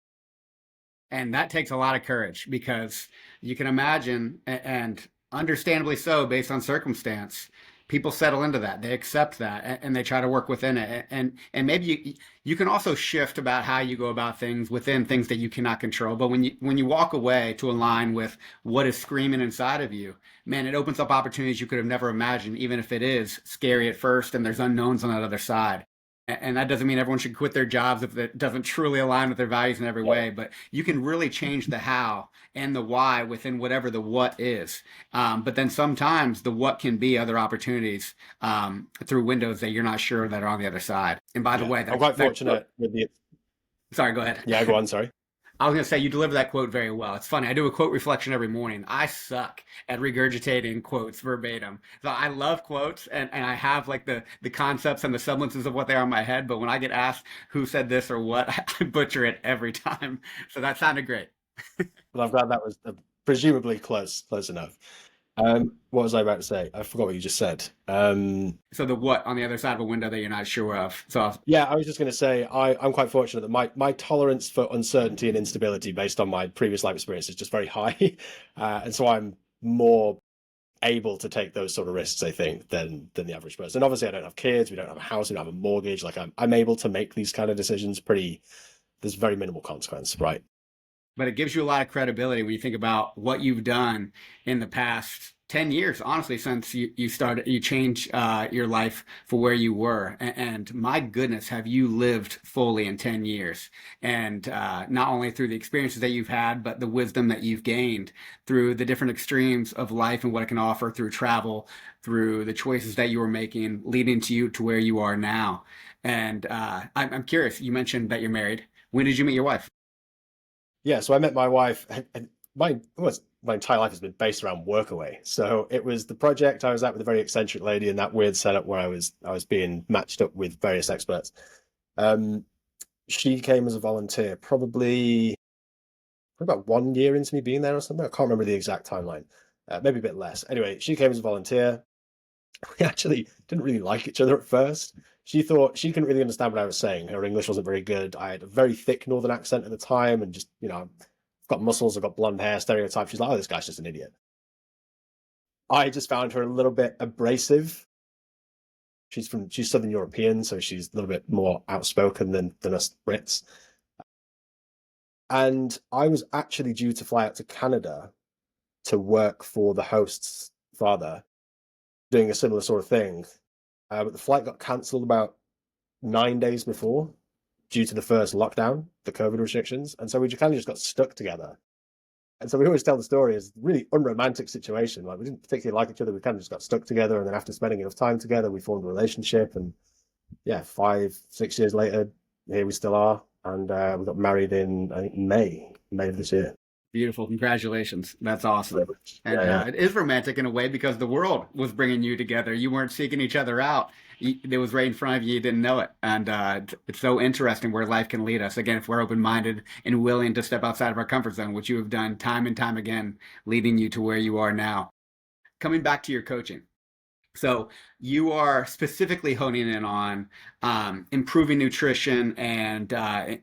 And that takes a lot of courage because you can imagine, and understandably so, based on circumstance, people settle into that. They accept that and they try to work within it. And maybe you can also shift about how you go about things within things that you cannot control. But when you walk away to align with what is screaming inside of you, man, it opens up opportunities you could have never imagined, even if it is scary at first and there's unknowns on that other side. And that doesn't mean everyone should quit their jobs if it doesn't truly align with their values in every way, but you can really change the how and the why within whatever the what is. But then sometimes the what can be other opportunities through windows that you're not sure that are on the other side. And by the Yeah, way, I'm quite fortunate with the. sorry, go ahead. Yeah, go on. Sorry. I was going to say, you deliver that quote very well. It's funny. I do a quote reflection every morning. I suck at regurgitating quotes verbatim. So I love quotes and I have like the concepts and the semblances of what they are in my head. But when I get asked who said this or what, I butcher it every time. So that sounded great. Well, I'm glad that was presumably close enough. What was I about to say? I forgot what you just said. So the what on the other side of a window that you're not sure of. So Yeah, I was just going to say I'm quite fortunate that my tolerance for uncertainty and instability based on my previous life experience is just very high, and so I'm more able to take those sort of risks, I think, than the average person. And obviously, I don't have kids, we don't have a house, we don't have a mortgage. Like I'm able to make these kind of decisions pretty. There's very minimal consequence, right? but it gives you a lot of credibility when you think about what you've done in the past 10 years, honestly, since you changed your life for where you were. And my goodness, have you lived fully in 10 years? And not only through the experiences that you've had, but the wisdom that you've gained through the different extremes of life and what it can offer through travel, through the choices that you were making, leading to you to where you are now. And I'm curious, you mentioned that you're married. When did you meet your wife? Yeah, so I met my wife, and my entire life has been based around Workaway. So it was the project I was at with a very eccentric lady in that weird setup where I was being matched up with various experts. Um, she came as a volunteer probably about 1 year into me being there or something. I can't remember the exact timeline. Maybe a bit less. Anyway, she came as a volunteer. We actually didn't really like each other at first. She thought she couldn't really understand what I was saying. Her English wasn't very good. I had a very thick northern accent at the time, and just I've got muscles, I've got blonde hair, stereotype. She's like, oh, this guy's just an idiot. I just found her a little bit abrasive. She's Southern European, so she's a little bit more outspoken than us Brits. And I was actually due to fly out to Canada to work for the host's father, doing a similar sort of thing. But the flight got cancelled about 9 days before due to the first lockdown, the COVID restrictions. And so we kind of just got stuck together. And so we always tell the story as a really unromantic situation. Like we didn't particularly like each other. We kind of just got stuck together. And then after spending enough time together, we formed a relationship. And yeah, 5, 6 years later, here we still are. And we got married in, I think, May of this year. Beautiful. Congratulations. That's awesome. And Yeah, it is romantic in a way because the world was bringing you together. You weren't seeking each other out. It was right in front of you. You didn't know it. And it's so interesting where life can lead us. Again, if we're open-minded and willing to step outside of our comfort zone, which you have done time and time again, leading you to where you are now. Coming back to your coaching. So you are specifically honing in on improving nutrition and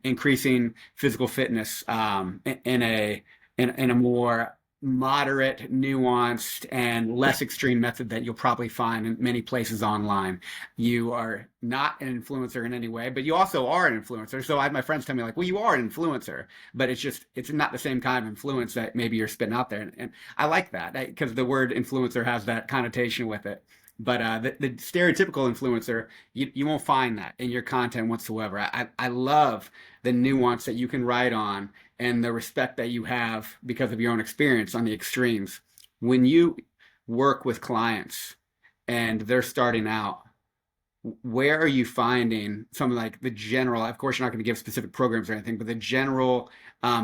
increasing physical fitness in a more moderate, nuanced, and less extreme method that you'll probably find in many places online. You are not an influencer in any way, but you also are an influencer. So I have my friends tell me like, well, you are an influencer, but it's not the same kind of influence that maybe you're spitting out there. And I like that because the word influencer has that connotation with it. But the stereotypical influencer, you won't find that in your content whatsoever. I love the nuance that you can write on and the respect that you have because of your own experience on the extremes. When you work with clients and they're starting out, where are you finding some like the general, of course, you're not going to give specific programs or anything, but the general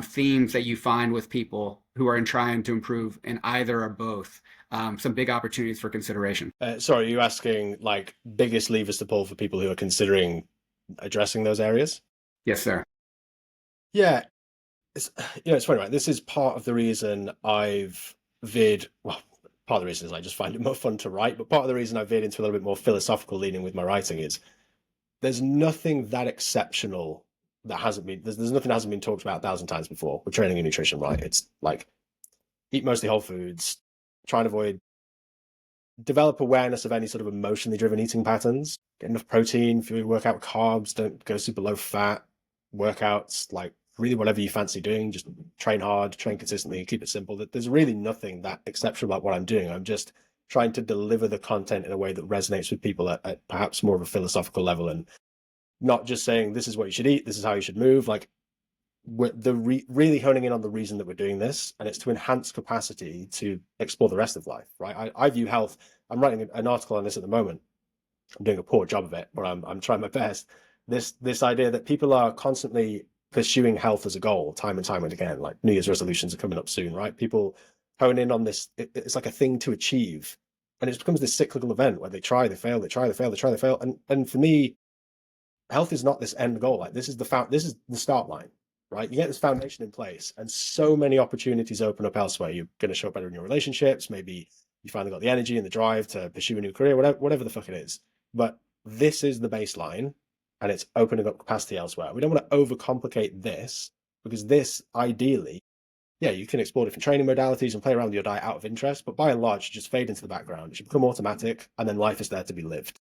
themes that you find with people who are trying to improve in either or both, some big opportunities for consideration? Sorry, are you asking like biggest levers to pull for people who are considering addressing those areas? Yes, sir. Yeah, it's it's funny, right? This is part of the reason I've veered. Well, part of the reason is I just find it more fun to write, but part of the reason I've veered into a little bit more philosophical leaning with my writing is there's nothing that exceptional that hasn't been there's nothing that hasn't been talked about 1,000 times before with training and nutrition, right? It's like eat mostly whole foods, try and avoid develop awareness of any sort of emotionally driven eating patterns. Get enough protein, food, work out carbs, don't go super low fat, workouts, like really whatever you fancy doing, just train hard, train consistently, keep it simple. There's really nothing that exceptional about what I'm doing. I'm just trying to deliver the content in a way that resonates with people at perhaps more of a philosophical level and not just saying this is what you should eat, this is how you should move. Like really honing in on the reason that we're doing this, and it's to enhance capacity to explore the rest of life, right? I view health. I'm writing an article on this at the moment. I'm doing a poor job of it, but I'm trying my best. This idea that people are constantly pursuing health as a goal, time and time and again. Like New Year's resolutions are coming up soon, right? People hone in on this. It's like a thing to achieve, and it becomes this cyclical event where they try, they fail, they try, they fail, they try, they fail. And for me, health is not this end goal. Like this is the start line, right? You get this foundation in place, and so many opportunities open up elsewhere. You're going to show up better in your relationships. Maybe you finally got the energy and the drive to pursue a new career, whatever the fuck it is. But this is the baseline, and it's opening up capacity elsewhere. We don't want to overcomplicate this because this, ideally, yeah, you can explore different training modalities and play around with your diet out of interest, but by and large, you just fade into the background. It should become automatic, and then life is there to be lived.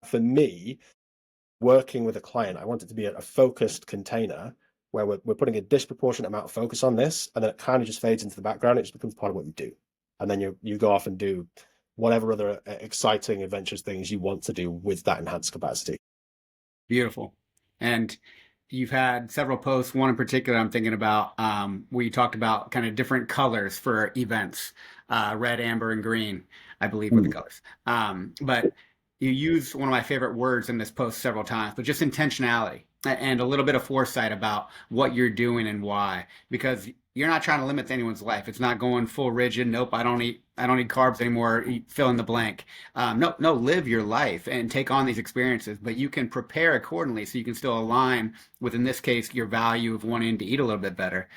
For me, working with a client, I want it to be a focused container where we're putting a disproportionate amount of focus on this, and then it kind of just fades into the background. It just becomes part of what you do, and then you go off and do whatever other exciting, adventurous things you want to do with that enhanced capacity. Beautiful. And you've had several posts, one in particular I'm thinking about, where you talked about kind of different colors for events, red, amber, and green, I believe were the Mm. colors. But you use one of my favorite words in this post several times, but just intentionality and a little bit of foresight about what you're doing and why, because you're not trying to limit anyone's life. It's not going full rigid. Nope, I don't eat carbs anymore. Fill in the blank. No, no, live your life and take on these experiences, but you can prepare accordingly so you can still align with, in this case, your value of wanting to eat a little bit better,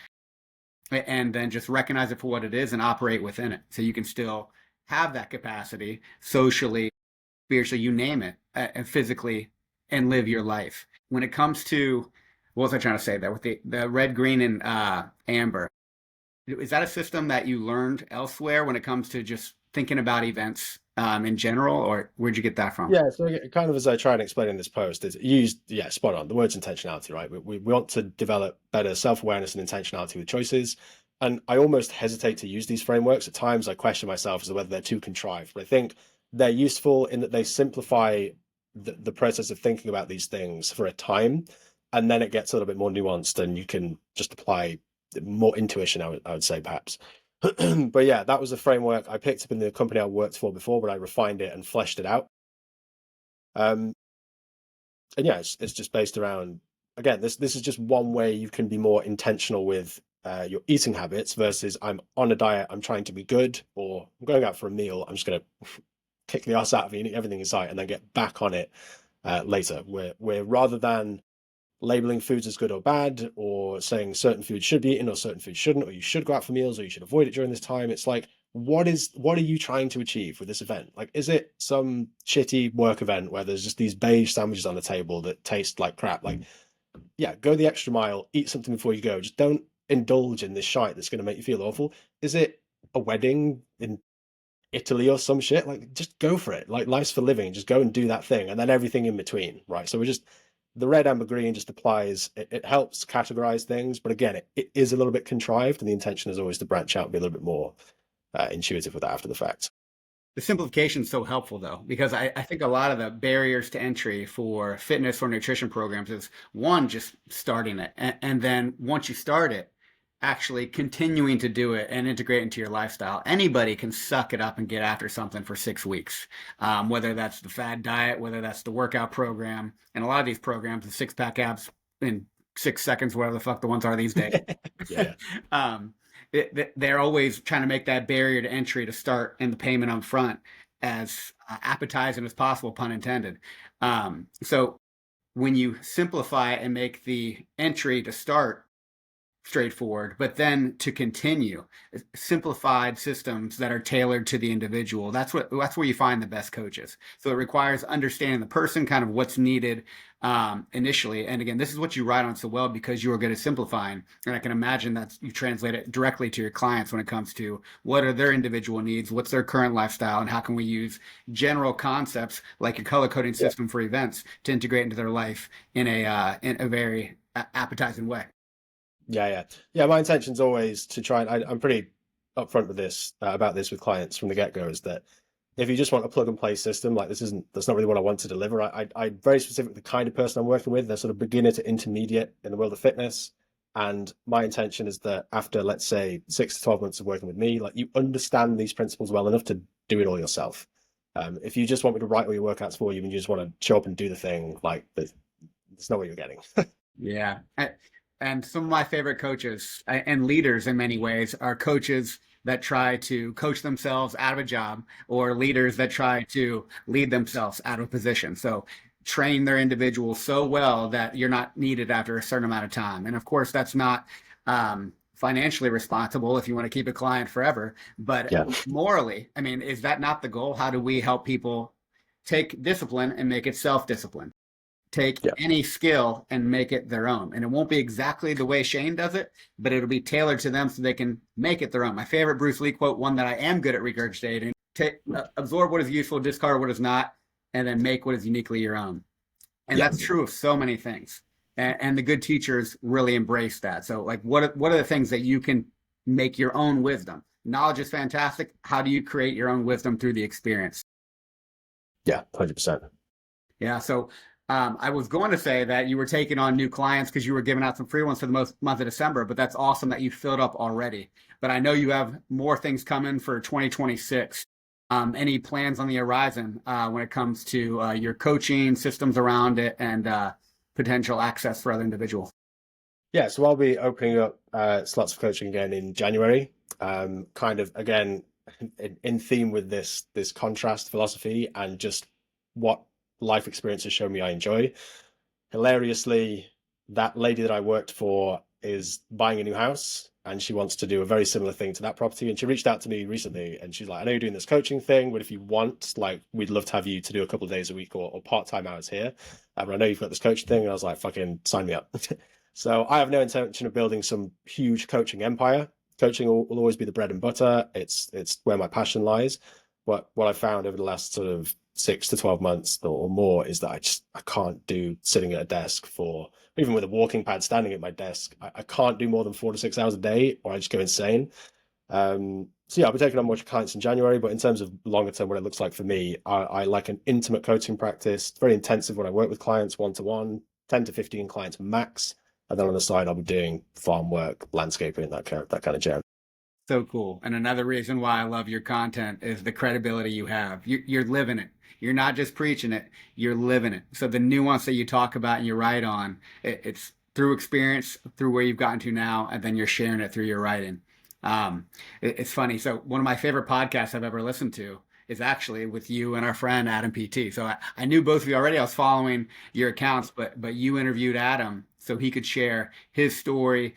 and then just recognize it for what it is and operate within it. So you can still have that capacity socially, spiritually, you name it, and physically, and live your life. When it comes to, what was I trying to say there with the red, green, and amber? Is that a system that you learned elsewhere when it comes to just thinking about events in general, or where'd you get that from? Yeah, so kind of as I try and explain in this post, is used, yeah, spot on. The word's intentionality, right? We want to develop better self-awareness and intentionality with choices. And I almost hesitate to use these frameworks. At times I question myself as to whether they're too contrived, but I think they're useful in that they simplify the process of thinking about these things for a time. And then it gets a little bit more nuanced and you can just apply more intuition, I would say, perhaps. But yeah, that was a framework I picked up in the company I worked for before, but I refined it and fleshed it out. Um, and yeah, it's just based around, again, this is just one way you can be more intentional with your eating habits versus I'm on a diet, I'm trying to be good, or I'm going out for a meal, I'm just going to kick the ass out of eating everything in sight and then get back on it later. Where rather than labeling foods as good or bad, or saying certain foods should be eaten or certain foods shouldn't, or you should go out for meals or you should avoid it during this time. It's like, what are you trying to achieve with this event? Like, is it some shitty work event where there's just these beige sandwiches on the table that taste like crap? Like, yeah, go the extra mile, eat something before you go. Just don't indulge in this shite that's going to make you feel awful. Is it a wedding in Italy or some shit? Like, just go for it. Like, life's for living. Just go and do that thing, and then everything in between, right? So we're just the red, amber, green just applies. It helps categorize things, but again, it is a little bit contrived, and the intention is always to branch out and be a little bit more intuitive with that after the fact. The simplification is so helpful though, because I think a lot of the barriers to entry for fitness or nutrition programs is one, just starting it. And then once you start it, actually continuing to do it and integrate into your lifestyle. Anybody can suck it up and get after something for 6 weeks, whether that's the fad diet, whether that's the workout program. And a lot of these programs, the six pack abs in 6 seconds, whatever the fuck the ones are these days. Yeah. um, they're always trying to make that barrier to entry to start and the payment up front as appetizing as possible, pun intended. So when you simplify and make the entry to start straightforward, but then to continue, simplified systems that are tailored to the individual. That's where you find the best coaches. So it requires understanding the person, kind of what's needed initially. And again, this is what you write on so well because you are good at simplifying. And I can imagine that you translate it directly to your clients when it comes to what are their individual needs, what's their current lifestyle, and how can we use general concepts like your color coding system for events to integrate into their life in a very appetizing way. Yeah. My intention's always to try, and I'm pretty upfront with this about this with clients from the get-go, is that if you just want a plug and play system, like that's not really what I want to deliver. I very specific the kind of person I'm working with. They're sort of beginner to intermediate in the world of fitness. And my intention is that after, let's say, 6 to 12 months of working with me, like, you understand these principles well enough to do it all yourself. If you just want me to write all your workouts for you and you just want to show up and do the thing, like, that's not what you're getting. Yeah. And some of my favorite coaches and leaders in many ways are coaches that try to coach themselves out of a job, or leaders that try to lead themselves out of a position. So train their individuals so well that you're not needed after a certain amount of time. And of course, that's not financially responsible if you want to keep a client forever. But morally, I mean, is that not the goal? How do we help people take discipline and make it self-discipline? Take any skill and make it their own. And it won't be exactly the way Shane does it, but it'll be tailored to them so they can make it their own. My favorite Bruce Lee quote, one that I am good at regurgitating: absorb what is useful, discard what is not, and then make what is uniquely your own. And that's true of so many things. And the good teachers really embrace that. So, like, what are the things that you can make your own wisdom? Knowledge is fantastic. How do you create your own wisdom through the experience? Yeah, 100%. Yeah. So I was going to say that you were taking on new clients because you were giving out some free ones for the month of December, but that's awesome that you filled up already. But I know you have more things coming for 2026. Any plans on the horizon when it comes to your coaching systems around it and potential access for other individuals? Yeah, so I'll be opening up slots of coaching again in January. Kind of, again, in theme with this contrast philosophy and just what life experience has shown me I enjoy. Hilariously, that lady that I worked for is buying a new house, and she wants to do a very similar thing to that property. And she reached out to me recently, and she's like, I know you're doing this coaching thing, but if you want, like, we'd love to have you to do a couple of days a week or part-time hours here. But I know you've got this coaching thing. And I was like, fucking sign me up. So I have no intention of building some huge coaching empire. Coaching will always be the bread and butter. It's where my passion lies. But what I found over the last sort of 6 to 12 months or more is that I can't do sitting at a desk for, even with a walking pad standing at my desk, I can't do more than 4 to 6 hours a day, or I just go insane. So yeah, I'll be taking on more clients in January, but in terms of longer term, what it looks like for me, I like an intimate coaching practice, very intensive when I work with clients one-to-one, 10 to 15 clients max. And then on the side, I'll be doing farm work, landscaping, that kind of jam. So cool. And another reason why I love your content is the credibility you have. You're living it. You're not just preaching it, you're living it. So the nuance that you talk about and you write on, it's through experience, through where you've gotten to now, and then you're sharing it through your writing. It's funny. So one of my favorite podcasts I've ever listened to is actually with you and our friend Adam PT. So I knew both of you already. I was following your accounts, but you interviewed Adam so he could share his story,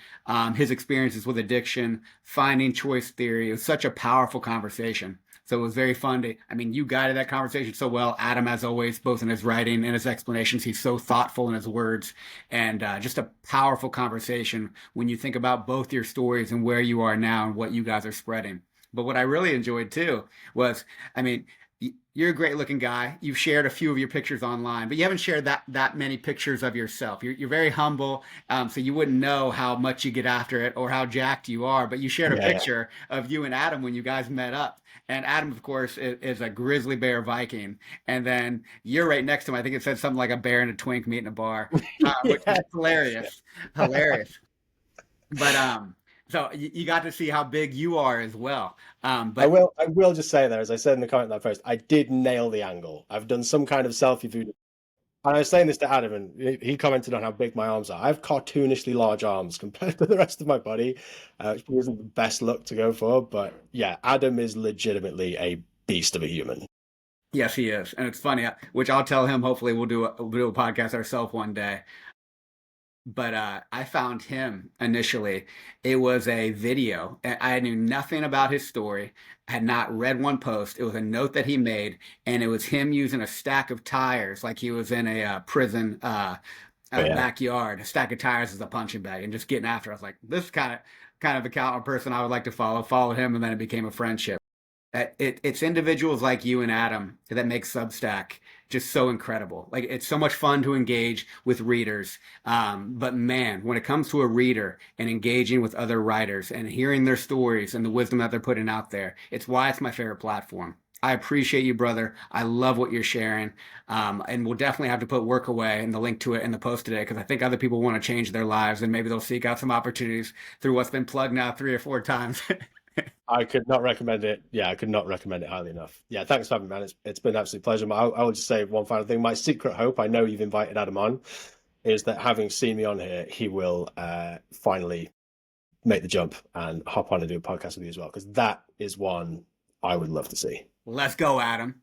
his experiences with addiction, finding choice theory. It was such a powerful conversation. So it was very fun you guided that conversation so well. Adam, as always, both in his writing and his explanations, he's so thoughtful in his words, and just a powerful conversation when you think about both your stories and where you are now and what you guys are spreading. But what I really enjoyed too was, you're a great looking guy. You've shared a few of your pictures online, but you haven't shared that many pictures of yourself. You're very humble, so you wouldn't know how much you get after it or how jacked you are. But you shared a picture of you and Adam when you guys met up. And Adam, of course, is a grizzly bear Viking. And then you're right next to him. I think it said something like a bear and a twink meet in a bar, which is hilarious. Hilarious. But So you got to see how big you are as well. I But will. I will just say there, as I said in the comment that post, I did nail the angle. I've done some kind of selfie video, and I was saying this to Adam, and he commented on how big my arms are. I have cartoonishly large arms compared to the rest of my body, which isn't the best look to go for. But yeah, Adam is legitimately a beast of a human. yes, he is, and it's funny, which I'll tell him. Hopefully, we'll do a podcast ourselves one day. But I found him initially. It was a video. I knew nothing about his story. Had not read one post. It was a note that he made, and it was him using a stack of tires, like he was in a prison But yeah, backyard. A stack of tires as a punching bag, and just getting after it. I was like, this is kind of the kind of person I would like to follow. Followed him, and then it became a friendship. It's individuals like you and Adam that make Substack just so incredible. Like it's so much fun to engage with readers. But man, when it comes to a reader and engaging with other writers and hearing their stories and the wisdom that they're putting out there, it's why it's my favorite platform. I appreciate you, brother. I love what you're sharing. And we'll definitely have to put work away and the link to it in the post today because I think other people want to change their lives and maybe they'll seek out some opportunities through what's been plugged now 3 or 4 times. I could not recommend it. Yeah, I could not recommend it highly enough. Yeah, thanks for having me, man. It's been an absolute pleasure. I will just say one final thing. My secret hope, I know you've invited Adam on, is that having seen me on here, he will finally make the jump and hop on and do a podcast with you as well, because that is one I would love to see. Let's go, Adam.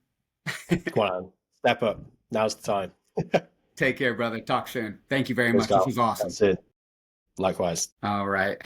Come on, Adam. Step up. Now's the time. Take care, brother. Talk soon. Thank you very Cheers, much. This Carl. was awesome. That's it. Likewise. All right.